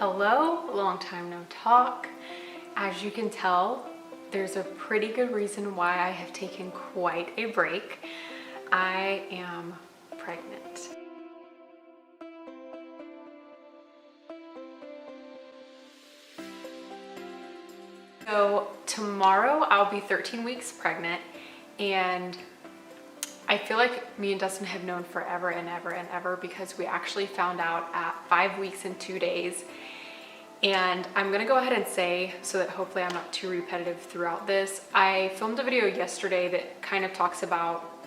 Hello, long time no talk. As you can tell, there's a pretty good reason why I have taken quite a break. I am pregnant. So tomorrow I'll be 13 weeks pregnant, and I feel like me and Dustin have known forever and ever and ever because we actually found out at 5 weeks and 2 days. And I'm gonna go ahead and say, so that hopefully I'm not too repetitive throughout this, I filmed a video yesterday that kind of talks about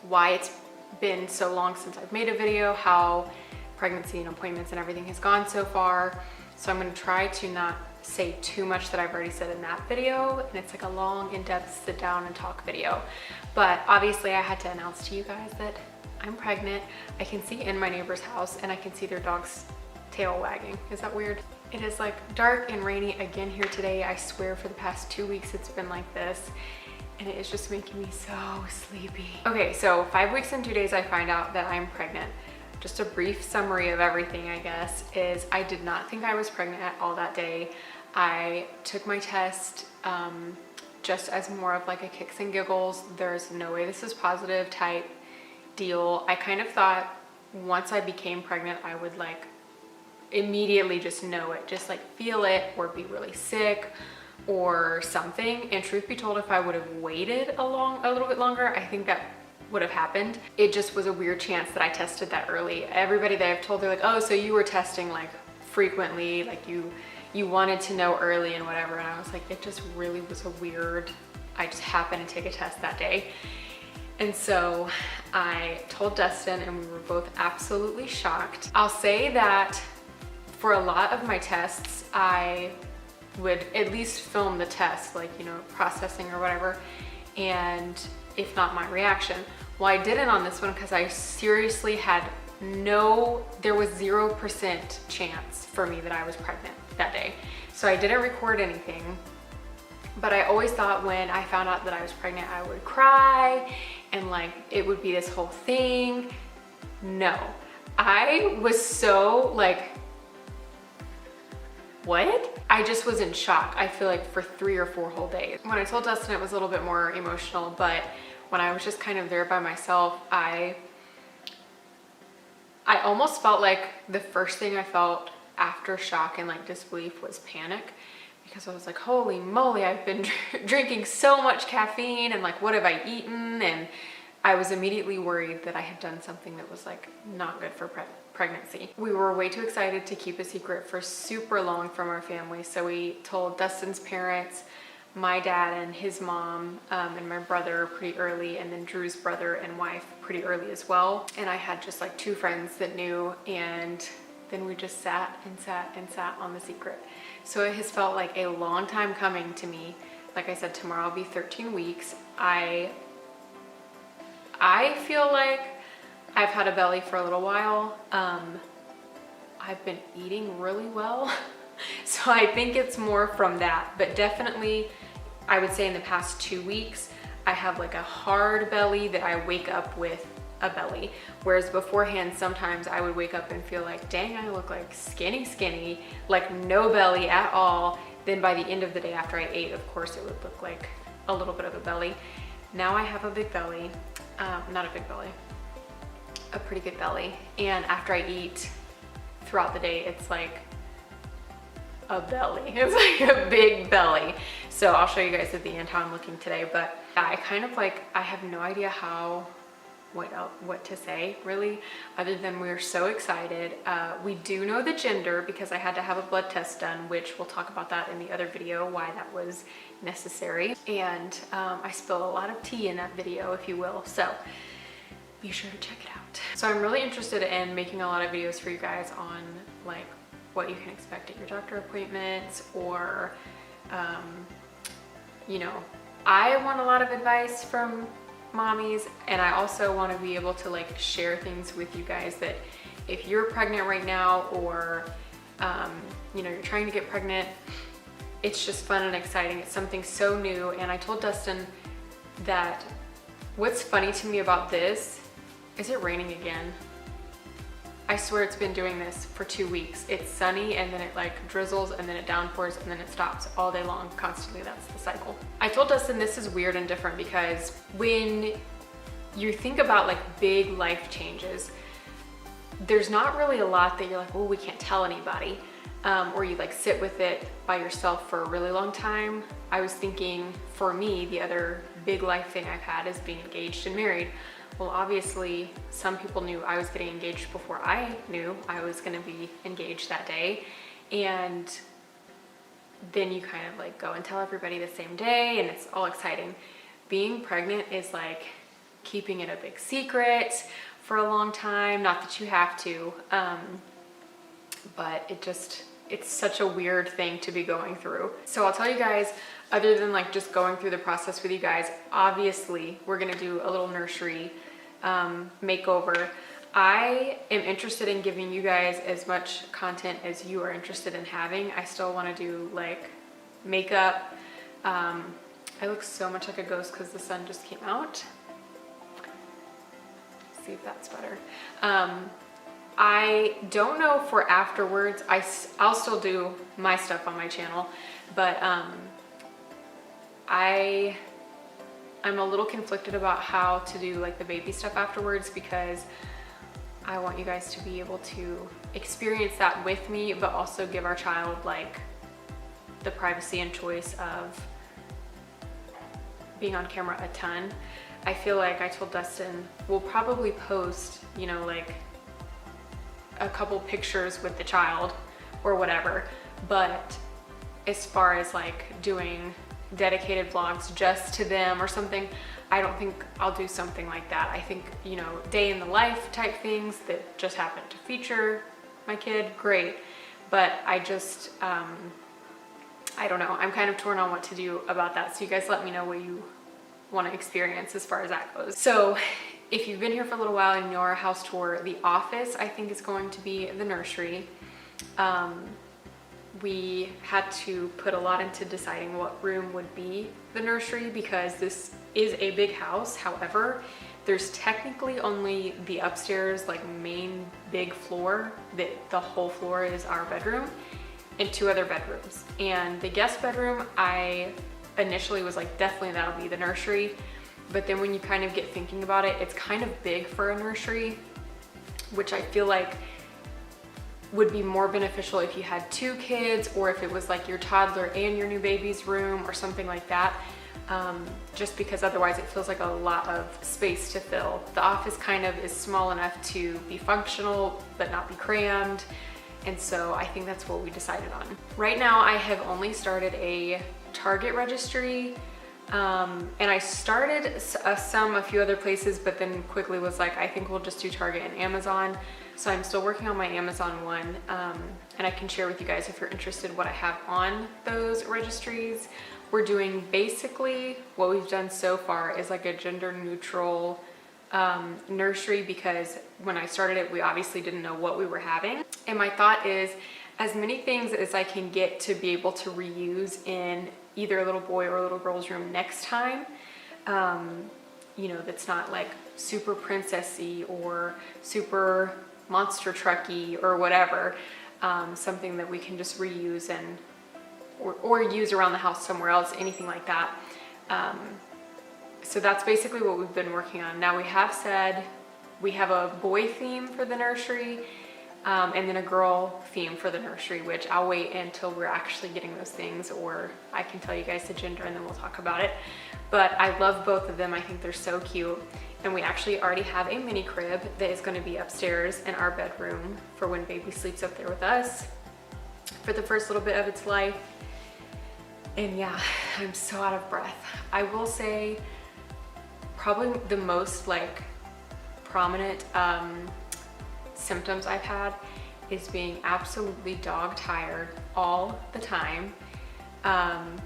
why it's been so long since I've made a video, how pregnancy and appointments and everything has gone so far. So I'm gonna try to not say too much that I've already said in that video, and it's like a long, in-depth sit down and talk video. But obviously I had to announce to you guys that I'm pregnant. I can see in my neighbor's house and I can see their dog's tail wagging. Is that weird? It is like dark and rainy again here today. I swear for the past 2 weeks it's been like this, and it is just making me so sleepy. Okay, so 5 weeks and 2 days I find out that I'm pregnant. Just a brief summary of everything, I guess, is I did not think I was pregnant at all that day. I took my test just as more of like a kicks and giggles, there's no way this is positive type deal. I kind of thought once I became pregnant, I would like immediately just know it, just like feel it or be really sick or something. And truth be told, if I would have waited a little bit longer, I think that would have happened. It just was a weird chance that I tested that early. Everybody that I've told, they're like, oh, so you were testing like frequently, like you wanted to know early and whatever. And I was like, it just really was a weird, I just happened to take a test that day. And so I told Dustin and we were both absolutely shocked. I'll say that for a lot of my tests, I would at least film the test, like, you know, processing or whatever, and if not my reaction. Well, I didn't on this one because I seriously had there was 0% chance for me that I was pregnant that day. So I didn't record anything, but I always thought when I found out that I was pregnant, I would cry and like it would be this whole thing. No, I was so like, what? I just was in shock, I feel like for 3 or 4 whole days. When I told Dustin, it was a little bit more emotional, but when I was just kind of there by myself, I almost felt like the first thing I felt after shock and like disbelief was panic, because I was like, holy moly, I've been drinking so much caffeine and like, what have I eaten? And I was immediately worried that I had done something that was like not good for pregnancy. We were way too excited to keep a secret for super long from our family. So we told Dustin's parents, my dad and his mom, and my brother pretty early, and then Drew's brother and wife pretty early as well. And I had just like 2 friends that knew, and then we just sat and sat and sat on the secret. So it has felt like a long time coming to me. Like I said, tomorrow I'll be 13 weeks. I feel like I've had a belly for a little while. I've been eating really well. So I think it's more from that, but definitely I would say in the past 2 weeks, I have like a hard belly that I wake up with a belly. Whereas beforehand, sometimes I would wake up and feel like, dang, I look like skinny, like no belly at all. Then by the end of the day after I ate, of course, it would look like a little bit of a belly. Now I have a big belly, not a big belly, a pretty good belly. And after I eat throughout the day, it's like a belly. It's like a big belly. So I'll show you guys at the end how I'm looking today, but I kind of like, I have no idea what to say really, other than we're so excited. We do know the gender because I had to have a blood test done, which we'll talk about that in the other video, why that was necessary. And I spilled a lot of tea in that video, if you will, so be sure to check it out. So I'm really interested in making a lot of videos for you guys on like what you can expect at your doctor appointments, or you know, I want a lot of advice from mommies, and I also want to be able to like share things with you guys that if you're pregnant right now, or you know, you're trying to get pregnant, it's just fun and exciting. It's something so new. And I told Dustin that what's funny to me about this, is it raining again? I swear it's been doing this for 2 weeks. It's sunny and then it like drizzles and then it downpours and then it stops all day long, constantly. That's the cycle. I told Dustin this is weird and different because when you think about like big life changes, there's not really a lot that you're like, well, we can't tell anybody. Or you like sit with it by yourself for a really long time. I was thinking for me, the other big life thing I've had is being engaged and married. Well, obviously some people knew I was getting engaged before I knew I was gonna be engaged that day. And then you kind of like go and tell everybody the same day and it's all exciting. Being pregnant is like keeping it a big secret for a long time. Not that you have to, but it's such a weird thing to be going through. So I'll tell you guys, other than like just going through the process with you guys, obviously we're gonna do a little nursery makeover. I am interested in giving you guys as much content as you are interested in having. I still wanna do like makeup. I look so much like a ghost because the sun just came out. See if that's better. I don't know for afterwards. I'll still do my stuff on my channel, but I'm a little conflicted about how to do like the baby stuff afterwards because I want you guys to be able to experience that with me, but also give our child like the privacy and choice of being on camera a ton. I feel like I told Dustin, we'll probably post, you know, like a couple pictures with the child or whatever. But as far as like doing dedicated vlogs just to them or something, I don't think I'll do something like that. I think, you know, day in the life type things that just happen to feature my kid, great. But I just, I don't know. I'm kind of torn on what to do about that. So you guys let me know what you want to experience as far as that goes. So if you've been here for a little while and you're a house tour, the office I think is going to be the nursery. We had to put a lot into deciding what room would be the nursery because this is a big house. However, there's technically only the upstairs like main big floor, that the whole floor is our bedroom, and 2 other bedrooms. And the guest bedroom, I initially was like, definitely that'll be the nursery. But then when you kind of get thinking about it, it's kind of big for a nursery, which I feel like would be more beneficial if you had 2 kids or if it was like your toddler and your new baby's room or something like that. Just because otherwise it feels like a lot of space to fill. The office kind of is small enough to be functional, but not be crammed. And so I think that's what we decided on. Right now I have only started a Target registry. And I started a few other places, but then quickly was like, I think we'll just do Target and Amazon. So I'm still working on my Amazon one. And I can share with you guys if you're interested what I have on those registries. We're doing basically what we've done so far is like a gender neutral nursery, because when I started it, we obviously didn't know what we were having. And my thought is as many things as I can get to be able to reuse in either a little boy or a little girl's room next time, you know, that's not like super princessy or super monster trucky or whatever, something that we can just reuse and or use around the house somewhere else, anything like that. So that's basically what we've been working on. Now we have said we have a boy theme for the nursery, and then a girl theme for the nursery, which I'll wait until we're actually getting those things, or I can tell you guys the gender and then we'll talk about it. But I love both of them. I think they're so cute. And we actually already have a mini crib that is going to be upstairs in our bedroom for when baby sleeps up there with us for the first little bit of its life. And yeah, I'm so out of breath. I will say probably the most like prominent symptoms I've had is being absolutely dog tired all the time. And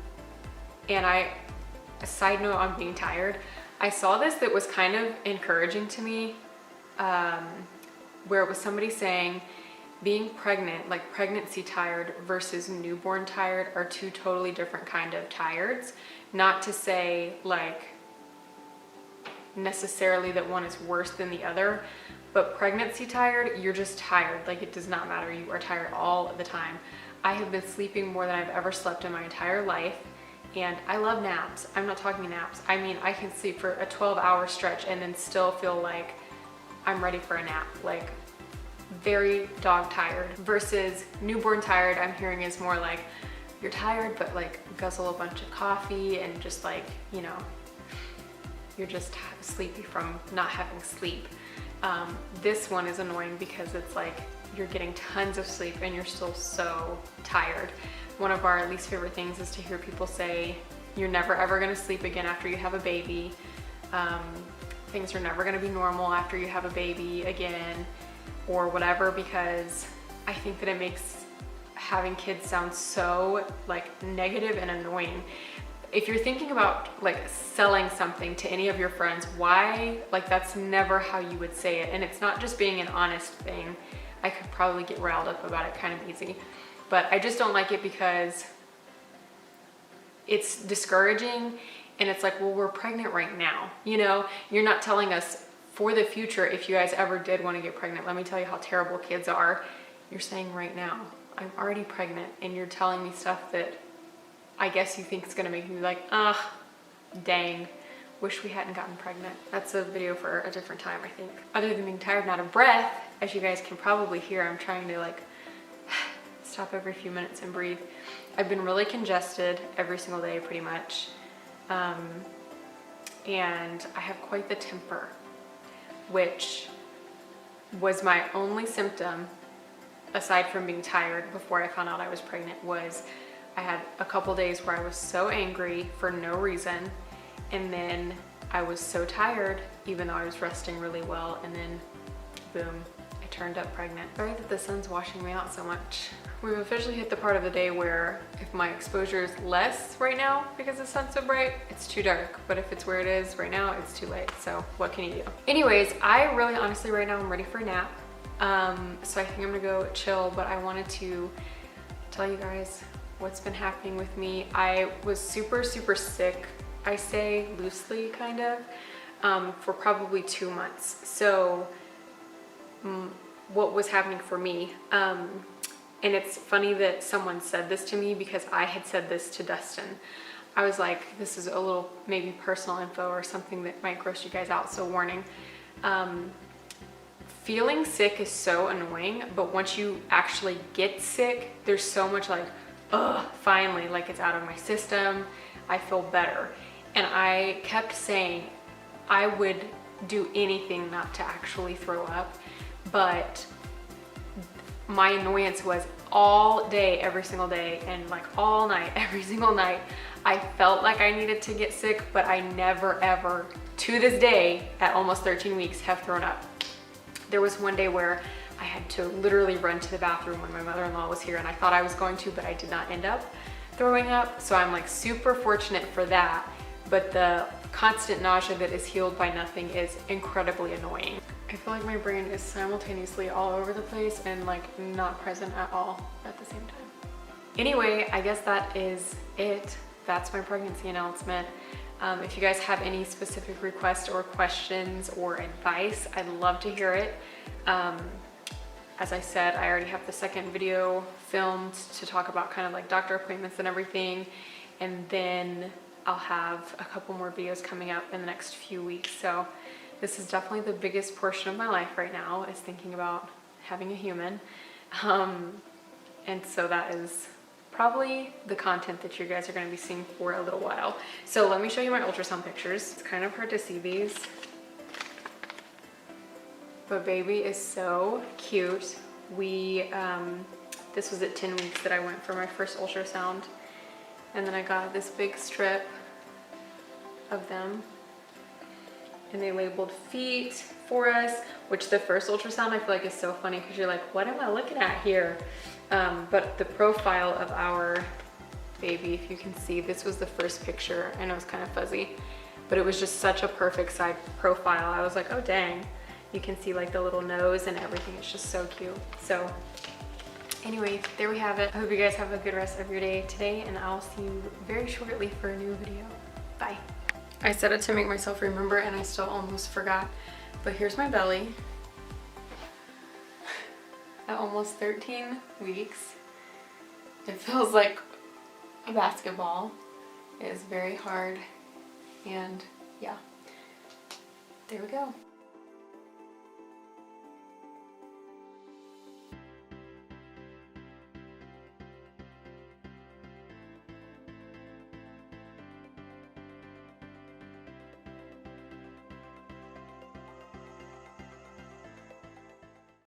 a side note on being tired, I saw this that was kind of encouraging to me, where it was somebody saying being pregnant, like pregnancy tired versus newborn tired, are 2 totally different kind of tireds. Not to say like necessarily that one is worse than the other, But pregnancy tired, you're just tired. Like, it does not matter. You are tired all the time. I have been sleeping more than I've ever slept in my entire life. And I love naps. I'm not talking naps. I mean, I can sleep for a 12-hour stretch and then still feel like I'm ready for a nap. Like, very dog tired. Versus newborn tired, I'm hearing is more like you're tired, but like guzzle a bunch of coffee and just like, you know, you're just sleepy from not having sleep. This one is annoying because it's like you're getting tons of sleep and you're still so tired. One of our least favorite things is to hear people say, you're never ever gonna sleep again after you have a baby. Things are never gonna be normal after you have a baby again, or whatever, because I think that it makes having kids sound so like negative and annoying. If you're thinking about like selling something to any of your friends, why, like, that's never how you would say it. And it's not just being an honest thing. I could probably get riled up about it kind of easy, but I just don't like it because it's discouraging. And it's like, well, we're pregnant right now. You know, you're not telling us for the future, if you guys ever did want to get pregnant, let me tell you how terrible kids are. You're saying right now, I'm already pregnant, and you're telling me stuff that I guess you think is gonna make me like, dang, wish we hadn't gotten pregnant. That's a video for a different time, I think. Other than being tired and out of breath, as you guys can probably hear, I'm trying to like stop every few minutes and breathe. I've been really congested every single day, pretty much. And I have quite the temper, which was my only symptom aside from being tired before I found out I was pregnant. Was I had a couple days where I was so angry for no reason, and then I was so tired even though I was resting really well, and then boom, I turned up pregnant. Sorry that the sun's washing me out so much. We've officially hit the part of the day where if my exposure is less right now because the sun's so bright, it's too dark. But if it's where it is right now, it's too late. So what can you do? Anyways, I really honestly right now I'm ready for a nap. So I think I'm gonna go chill, but I wanted to tell you guys what's been happening with me. I was super sick, I say loosely kind of, for probably 2 months. So what was happening for me, and it's funny that someone said this to me because I had said this to Dustin. I was like, this is a little maybe personal info or something that might gross you guys out, so warning. Feeling sick is so annoying, but once you actually get sick, there's so much like, finally, like it's out of my system, I feel better. And I kept saying I would do anything not to actually throw up, but my annoyance was all day, every single day, and like all night, every single night, I felt like I needed to get sick, but I never ever, to this day, at almost 13 weeks, have thrown up. There was one day where I had to literally run to the bathroom when my mother-in-law was here, and I thought I was going to, but I did not end up throwing up. So I'm like super fortunate for that. But the constant nausea that is healed by nothing is incredibly annoying. I feel like my brain is simultaneously all over the place and like not present at all at the same time. Anyway, I guess that is it. That's my pregnancy announcement. If you guys have any specific requests or questions or advice, I'd love to hear it. As I said, I already have the second video filmed to talk about kind of like doctor appointments and everything. And then I'll have a couple more videos coming up in the next few weeks. So this is definitely the biggest portion of my life right now, is thinking about having a human. And so that is probably the content that you guys are going to be seeing for a little while. So let me show you my ultrasound pictures. It's kind of hard to see these, but baby is so cute. This was at 10 weeks that I went for my first ultrasound, and then I got this big strip of them, and they labeled feet for us, which the first ultrasound I feel like is so funny because you're like, what am I looking at here? But the profile of our baby, if you can see, this was the first picture. I know it's kind of fuzzy, but it was just such a perfect side profile. I was like, oh dang. You can see like the little nose and everything. It's just so cute. So anyway, there we have it. I hope you guys have a good rest of your day today, and I'll see you very shortly for a new video. Bye. I said it to make myself remember, and I still almost forgot. But here's my belly. at almost 13 weeks. It feels like a basketball. It is very hard, and yeah, there we go.